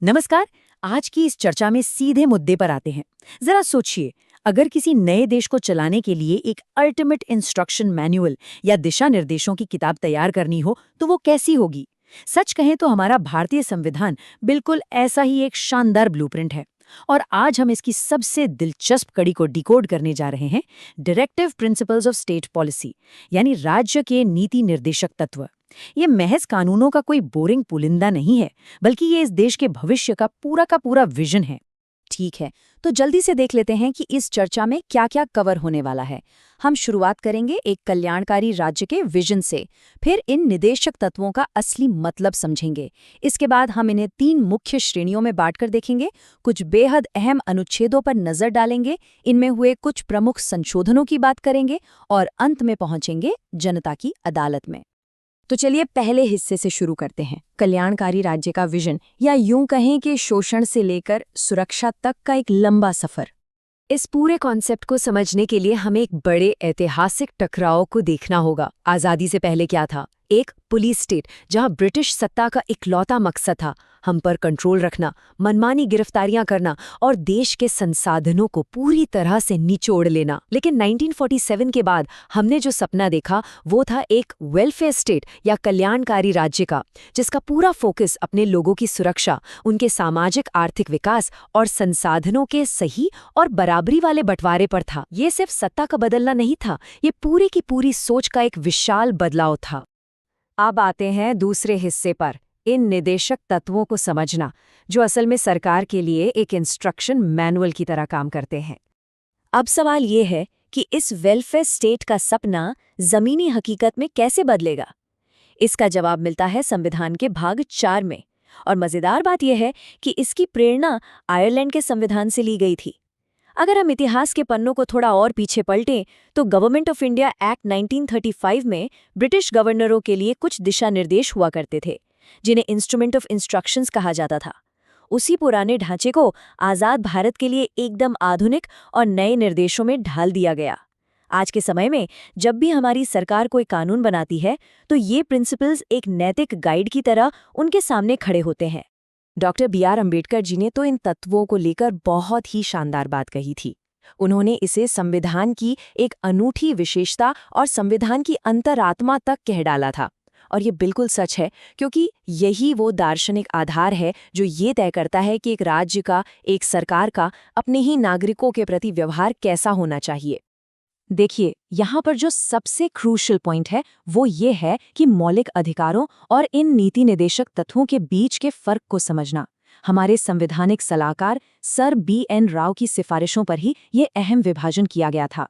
नमस्कार। आज की इस चर्चा में सीधे मुद्दे पर आते हैं। जरा सोचिए, अगर किसी नए देश को चलाने के लिए एक अल्टीमेट इंस्ट्रक्शन मैनुअल या दिशा निर्देशों की किताब तैयार करनी हो तो वो कैसी होगी। सच कहें तो हमारा भारतीय संविधान बिल्कुल ऐसा ही एक शानदार ब्लूप्रिंट है। और आज हम इसकी सबसे दिलचस्प कड़ी को डिकोड करने जा रहे हैं, directive principles of state policy, यानी राज्य के नीति निर्देशक तत्व। ये महज कानूनों का कोई बोरिंग पुलिंदा नहीं है, बल्कि ये इस देश के भविष्य का पूरा विजन है। ठीक है, तो जल्दी से देख लेते हैं कि इस चर्चा में क्या क्या कवर होने वाला है। हम शुरुआत करेंगे एक कल्याणकारी राज्य के विजन से, फिर इन निदेशक तत्वों का असली मतलब समझेंगे। इसके बाद हम इन्हें 3 मुख्य श्रेणियों में बांटकर देखेंगे, कुछ बेहद अहम अनुच्छेदों पर नजर डालेंगे, इनमें हुए कुछ प्रमुख संशोधनों की बात करेंगे और अंत में पहुंचेंगे जनता की अदालत में। तो चलिए पहले हिस्से से शुरू करते हैं, कल्याणकारी राज्य का विजन, या यूं कहें कि शोषण से लेकर सुरक्षा तक का एक लंबा सफर। इस पूरे कॉन्सेप्ट को समझने के लिए हमें एक बड़े ऐतिहासिक टकराव को देखना होगा। आज़ादी से पहले क्या था? एक पुलिस स्टेट जहां ब्रिटिश सत्ता का इकलौता मकसद था हम पर कंट्रोल रखना, मनमानी गिरफ्तारियां करना और देश के संसाधनों को पूरी तरह से निचोड़ लेना। लेकिन 1947 के बाद हमने जो सपना देखा वो था एक वेलफेयर स्टेट या कल्याणकारी राज्य का, जिसका पूरा फोकस अपने लोगों की सुरक्षा, उनके सामाजिक आर्थिक विकास और संसाधनों के सही और बराबरी वाले बंटवारे पर था। ये सिर्फ सत्ता का बदलना नहीं था, ये पूरी की पूरी सोच का एक विशाल बदलाव था। अब आते हैं दूसरे हिस्से पर, इन निदेशक तत्वों को समझना, जो असल में सरकार के लिए एक इंस्ट्रक्शन मैनुअल की तरह काम करते हैं। अब सवाल ये है कि इस वेलफेयर स्टेट का सपना जमीनी हकीकत में कैसे बदलेगा। इसका जवाब मिलता है संविधान के भाग 4 में, और मजेदार बात यह है कि इसकी प्रेरणा आयरलैंड के संविधान से ली गई थी। अगर हम इतिहास के पन्नों को थोड़ा और पीछे पलटें तो गवर्नमेंट ऑफ इंडिया एक्ट 1935 में ब्रिटिश गवर्नरों के लिए कुछ दिशा निर्देश हुआ करते थे, जिन्हें इंस्ट्रूमेंट ऑफ इंस्ट्रक्शंस कहा जाता था। उसी पुराने ढांचे को आज़ाद भारत के लिए एकदम आधुनिक और नए निर्देशों में ढाल दिया गया। आज के समय में जब भी हमारी सरकार कोई कानून बनाती है तो ये प्रिंसिपल्स एक नैतिक गाइड की तरह उनके सामने खड़े होते हैं। Doctor B.R. अम्बेडकर जी ने तो इन तत्वों को लेकर बहुत ही शानदार बात कही थी। उन्होंने इसे संविधान की एक अनूठी विशेषता और संविधान की अंतरात्मा तक कह डाला था। और ये बिल्कुल सच है, क्योंकि यही वो दार्शनिक आधार है जो ये तय करता है कि एक राज्य का, एक सरकार का अपने ही नागरिकों के प्रति व्यवहार कैसा होना चाहिए। देखिए, यहाँ पर जो सबसे क्रूशियल पॉइंट है वो ये है कि मौलिक अधिकारों और इन नीति निर्देशक तत्वों के बीच के फर्क को समझना। हमारे संवैधानिक सलाहकार सर B.N. राव की सिफारिशों पर ही ये अहम विभाजन किया गया था।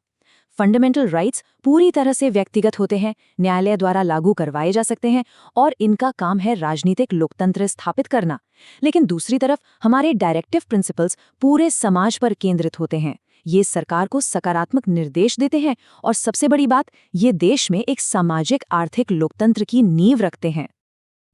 फंडामेंटल राइट्स पूरी तरह से व्यक्तिगत होते हैं, न्यायालय द्वारा लागू करवाए जा सकते हैं और इनका काम है राजनीतिक लोकतंत्र स्थापित करना। लेकिन दूसरी तरफ हमारे डायरेक्टिव प्रिंसिपल्स पूरे समाज पर केंद्रित होते हैं। ये सरकार को सकारात्मक निर्देश देते हैं और सबसे बड़ी बात, ये देश में एक सामाजिक आर्थिक लोकतंत्र की नींव रखते हैं।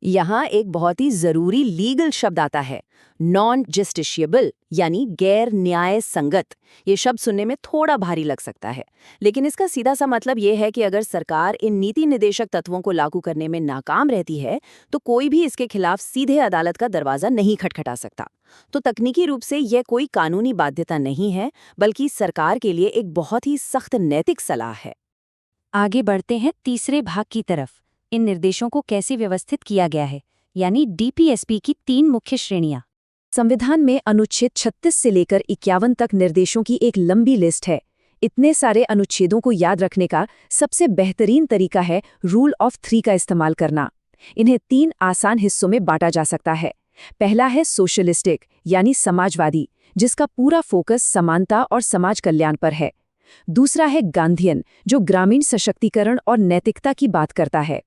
यहाँ एक बहुत ही जरूरी लीगल शब्द आता है, नॉन जस्टिशिएबल, यानी गैर न्याय संगत। ये शब्द सुनने में थोड़ा भारी लग सकता है, लेकिन इसका सीधा सा मतलब ये है कि अगर सरकार इन नीति निर्देशक तत्वों को लागू करने में नाकाम रहती है तो कोई भी इसके खिलाफ सीधे अदालत का दरवाजा नहीं खटखटा सकता। तो तकनीकी रूप से यह कोई कानूनी बाध्यता नहीं है, बल्कि सरकार के लिए एक बहुत ही सख्त नैतिक सलाह है। आगे बढ़ते हैं तीसरे भाग की तरफ। इन निर्देशों को कैसे व्यवस्थित किया गया है, यानी DPSP की 3 मुख्य श्रेणियां। संविधान में अनुच्छेद 36 से लेकर 51 तक निर्देशों की एक लंबी लिस्ट है। इतने सारे अनुच्छेदों को याद रखने का सबसे बेहतरीन तरीका है रूल ऑफ 3 का इस्तेमाल करना। इन्हें 3 आसान हिस्सों में बांटा जा सकता है। पहला है सोशलिस्टिक, यानी समाजवादी, जिसका पूरा फोकस समानता और समाज कल्याण पर है। दूसरा है गांधीयन, जो ग्रामीण सशक्तिकरण और नैतिकता की बात करता है।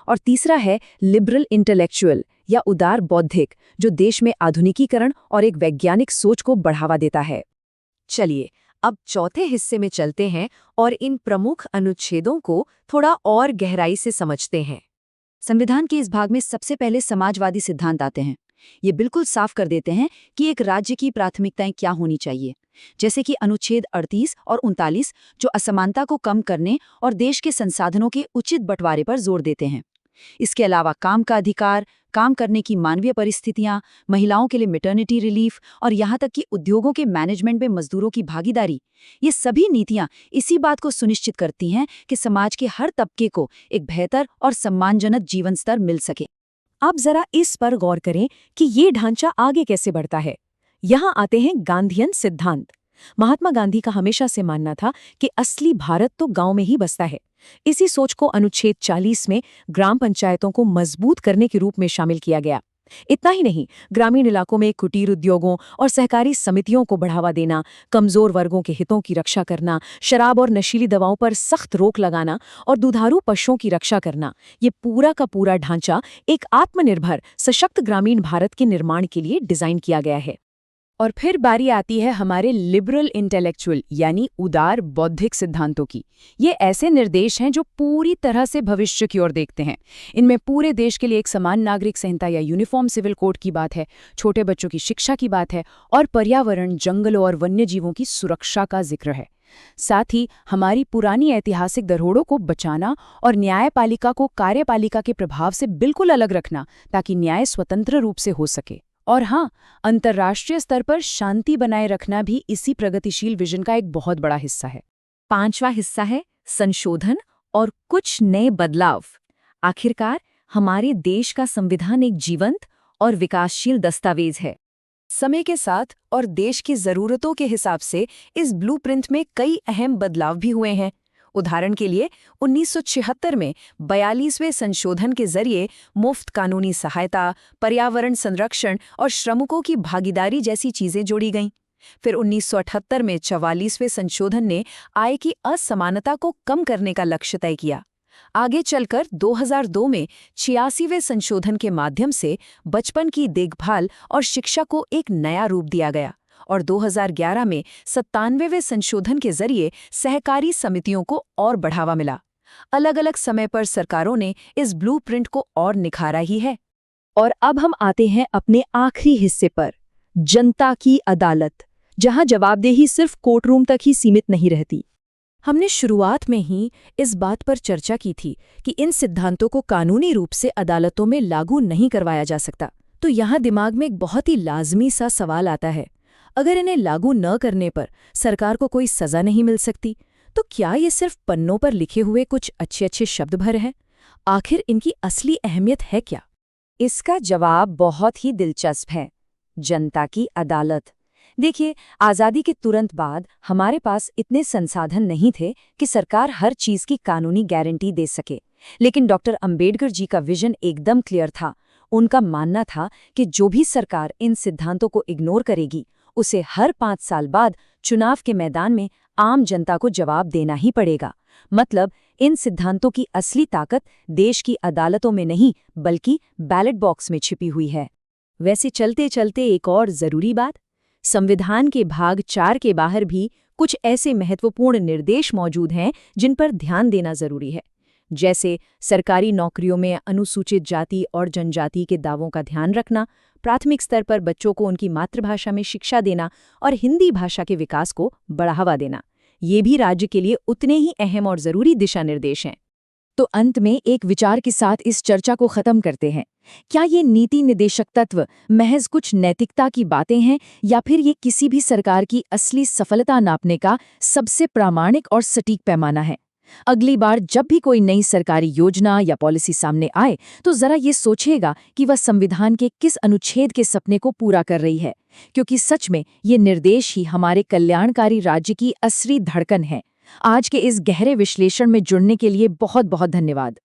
और तीसरा है लिबरल इंटेलेक्चुअल या उदार बौद्धिक, जो देश में आधुनिकीकरण और एक वैज्ञानिक सोच को बढ़ावा देता है। चलिए अब चौथे हिस्से में चलते हैं और इन प्रमुख अनुच्छेदों को थोड़ा और गहराई से समझते हैं। संविधान के इस भाग में सबसे पहले समाजवादी सिद्धांत आते हैं। ये बिल्कुल साफ कर देते हैं कि एक राज्य की प्राथमिकताएं क्या होनी चाहिए, जैसे कि अनुच्छेद 38 और 39 जो असमानता को कम करने और देश के संसाधनों के उचित बंटवारे पर जोर देते हैं। इसके अलावा काम का अधिकार, काम करने की मानवीय परिस्थितियां, महिलाओं के लिए मैटरनिटी रिलीफ और यहाँ तक कि उद्योगों के मैनेजमेंट में मजदूरों की भागीदारी, ये सभी नीतियां इसी बात को सुनिश्चित करती हैं कि समाज के हर तबके को एक बेहतर और सम्मानजनक जीवन स्तर मिल सके। अब जरा इस पर गौर करें कि ये ढांचा आगे कैसे बढ़ता है। यहाँ आते हैं गांधीयन सिद्धांत। महात्मा गांधी का हमेशा से मानना था कि असली भारत तो गांव में ही बसता है। इसी सोच को अनुच्छेद 40 में ग्राम पंचायतों को मजबूत करने के रूप में शामिल किया गया। इतना ही नहीं, ग्रामीण इलाकों में कुटीर उद्योगों और सहकारी समितियों को बढ़ावा देना, कमजोर वर्गों के हितों की रक्षा करना, शराब और नशीली दवाओं पर सख्त रोक लगाना और दुधारू पशुओं की रक्षा करना, ये पूरा का पूरा ढांचा एक आत्मनिर्भर, सशक्त ग्रामीण भारत के निर्माण के लिए डिजाइन किया गया है। और फिर बारी आती है हमारे लिबरल इंटेलेक्चुअल यानी उदार बौद्धिक सिद्धांतों की। ये ऐसे निर्देश हैं जो पूरी तरह से भविष्य की ओर देखते हैं। इनमें पूरे देश के लिए एक समान नागरिक संहिता या यूनिफॉर्म सिविल कोड की बात है, छोटे बच्चों की शिक्षा की बात है और पर्यावरण, जंगलों और वन्यजीवों की सुरक्षा का जिक्र है। साथ ही हमारी पुरानी ऐतिहासिक धरोहरों को बचाना और न्यायपालिका को कार्यपालिका के प्रभाव से बिल्कुल अलग रखना ताकि न्याय स्वतंत्र रूप से हो सके। और हाँ, अंतर्राष्ट्रीय स्तर पर शांति बनाए रखना भी इसी प्रगतिशील विजन का एक बहुत बड़ा हिस्सा है। 5वां हिस्सा है संशोधन और कुछ नए बदलाव। आखिरकार हमारे देश का संविधान एक जीवंत और विकासशील दस्तावेज है। समय के साथ और देश की जरूरतों के हिसाब से इस ब्लूप्रिंट में कई अहम बदलाव भी हुए हैं। उदाहरण के लिए 1976 में 42वें संशोधन के जरिए मुफ्त कानूनी सहायता, पर्यावरण संरक्षण और श्रमिकों की भागीदारी जैसी चीजें जोड़ी गईं। फिर 1978 में 44वें संशोधन ने आय की असमानता को कम करने का लक्ष्य तय किया। आगे चलकर 2002 में 86वें संशोधन के माध्यम से बचपन की देखभाल और शिक्षा को एक नया रूप दिया गया और 2011 में 97वें संशोधन के जरिए सहकारी समितियों को और बढ़ावा मिला। अलग अलग समय पर सरकारों ने इस ब्लूप्रिंट को और निखारा ही है। और अब हम आते हैं अपने आखिरी हिस्से पर, जनता की अदालत, जहां जवाबदेही सिर्फ कोर्टरूम तक ही सीमित नहीं रहती। हमने शुरुआत में ही इस बात पर चर्चा की थी कि इन सिद्धांतों को कानूनी रूप से अदालतों में लागू नहीं करवाया जा सकता। तो यहाँ दिमाग में एक बहुत ही लाजमी सा सवाल आता है, अगर इन्हें लागू न करने पर सरकार को कोई सजा नहीं मिल सकती, तो क्या ये सिर्फ पन्नों पर लिखे हुए कुछ अच्छे शब्द भर हैं? आखिर इनकी असली अहमियत है क्या? इसका जवाब बहुत ही दिलचस्प है। जनता की अदालत। देखिए, आज़ादी के तुरंत बाद हमारे पास इतने संसाधन नहीं थे कि सरकार हर चीज की कानूनी गारंटी दे सके। लेकिन डॉक्टर अंबेडकर जी का विजन एकदम क्लियर था। उनका मानना था कि जो भी सरकार इन सिद्धांतों को इग्नोर करेगी, उसे हर 5 साल बाद चुनाव के मैदान में आम जनता को जवाब देना ही पड़ेगा। मतलब इन सिद्धांतों की असली ताकत देश की अदालतों में नहीं, बल्कि बैलेट बॉक्स में छिपी हुई है। वैसे चलते चलते एक और जरूरी बात, संविधान के भाग 4 के बाहर भी कुछ ऐसे महत्वपूर्ण निर्देश मौजूद हैं जिन पर ध्यान देना जरूरी है। जैसे सरकारी नौकरियों में अनुसूचित जाति और जनजाति के दावों का ध्यान रखना, प्राथमिक स्तर पर बच्चों को उनकी मातृभाषा में शिक्षा देना और हिंदी भाषा के विकास को बढ़ावा देना। ये भी राज्य के लिए उतने ही अहम और जरूरी दिशा निर्देश हैं। तो अंत में एक विचार के साथ इस चर्चा को खत्म करते हैं। क्या ये नीति निदेशक तत्व महज कुछ नैतिकता की बातें हैं, या फिर ये किसी भी सरकार की असली सफलता नापने का सबसे प्रामाणिक और सटीक पैमाना है? अगली बार जब भी कोई नई सरकारी योजना या पॉलिसी सामने आए, तो जरा ये सोचिएगा कि वह संविधान के किस अनुच्छेद के सपने को पूरा कर रही है, क्योंकि सच में ये निर्देश ही हमारे कल्याणकारी राज्य की असली धड़कन है। आज के इस गहरे विश्लेषण में जुड़ने के लिए बहुत बहुत धन्यवाद।